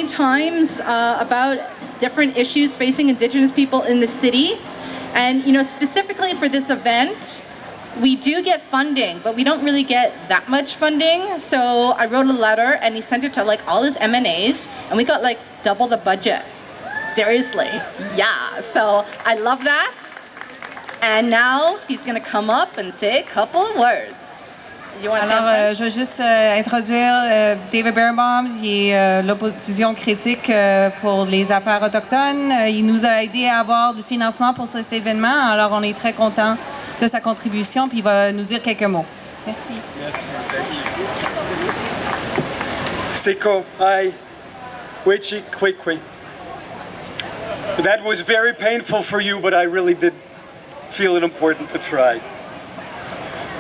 many times about different issues facing Indigenous people in the city. And, specifically for this event, we do get funding, but we don't really get that much funding. So I wrote a letter and he sent it to all his M&As and we got double the budget. Seriously, yeah. So I love that. And now he's gonna come up and say a couple of words. Alors, je vais juste introduire David Birnbaum, qui est l'opposition critique pour les affaires autochtones. Il nous a aidé à avoir du financement pour cet événement, alors on est très content de sa contribution, puis il va nous dire quelques mots. Merci. Merci. Seko, ai, wechi, kwekwe. That was very painful for you, but I really did feel it important to try.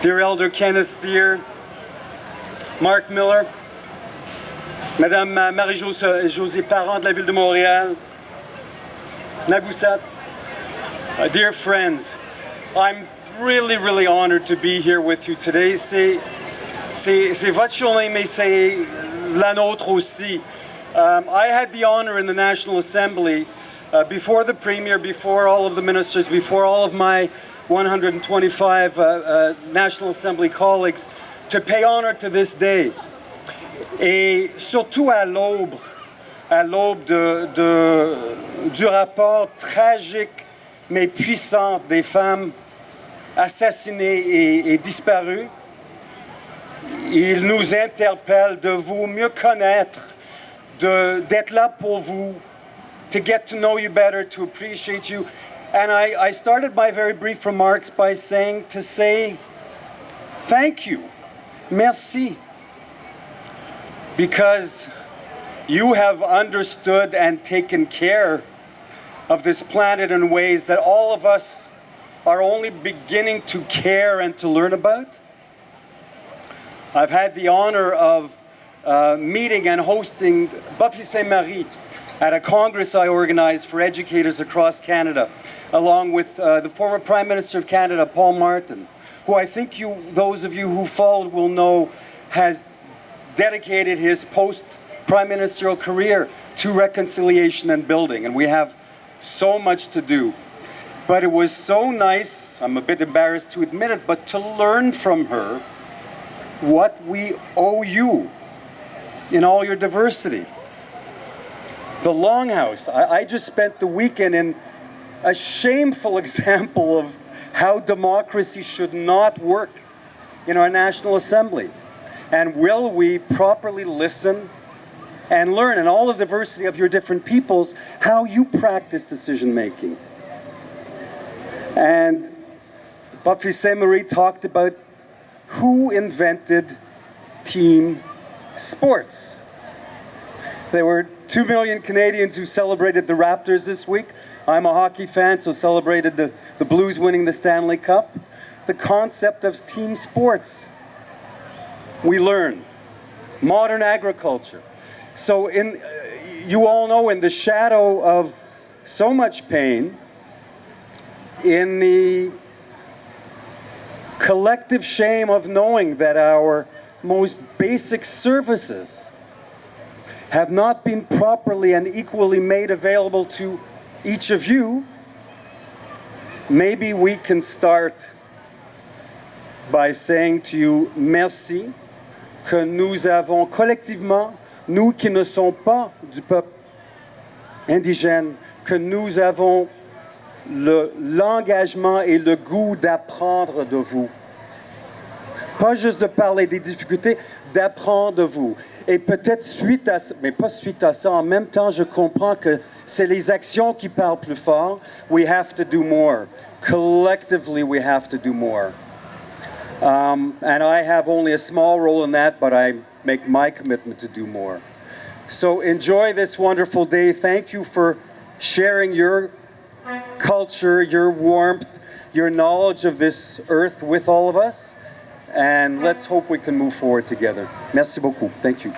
Dear Elder Kenneth Deere, Mark Miller, Madame Marie-Josée Parent de la Ville de Montréal, Nagusat, dear friends, I'm really honored to be here with you today. C'est votre journée, mais c'est la nôtre aussi. I had the honor in the National Assembly, before the Premier, before all of the ministers, before all of my 125 National Assembly colleagues, to pay honor to this day. Et surtout à l'aube du rapport tragique mais puissant des femmes assassinées et disparues, il nous interpelle de vous mieux connaître, d'être là pour vous, to get to know you better, to appreciate you. And I started my very brief remarks by saying thank you, merci, because you have understood and taken care of this planet in ways that all of us are only beginning to care and to learn about. I've had the honor of meeting and hosting Buffy Saint-Marie at a congress I organized for educators across Canada, along with the former Prime Minister of Canada, Paul Martin, who I think those of you who followed will know has dedicated his post-prime ministerial career to reconciliation and building, and we have so much to do. But it was so nice, I'm a bit embarrassed to admit it, but to learn from her what we owe you in all your diversity. The Longhouse, I just spent the weekend in a shameful example of how democracy should not work in our National Assembly. And will we properly listen and learn in all the diversity of your different peoples how you practice decision making? And Buffy Saint-Marie talked about who invented team sports. There were 2 million Canadians who celebrated the Raptors this week. I'm a hockey fan, so celebrated the Blues winning the Stanley Cup. The concept of team sports. We learn. Modern agriculture. So you all know, in the shadow of so much pain, in the collective shame of knowing that our most basic services have not been properly and equally made available to each of you, maybe we can start by saying to you, merci, que nous avons collectivement, nous qui ne sommes pas du peuple indigène, que nous avons l'engagement et le goût d'apprendre de vous. Pas juste de parler des difficultés, d'apprendre de vous. Et peut-être suite à ça, mais pas suite à ça, en même temps, je comprends que c'est les actions qui parlent plus fort. We have to do more. Collectively, we have to do more. And I have only a small role in that, but I make my commitment to do more. So enjoy this wonderful day. Thank you for sharing your culture, your warmth, your knowledge of this earth with all of us. And let's hope we can move forward together. Merci beaucoup. Thank you.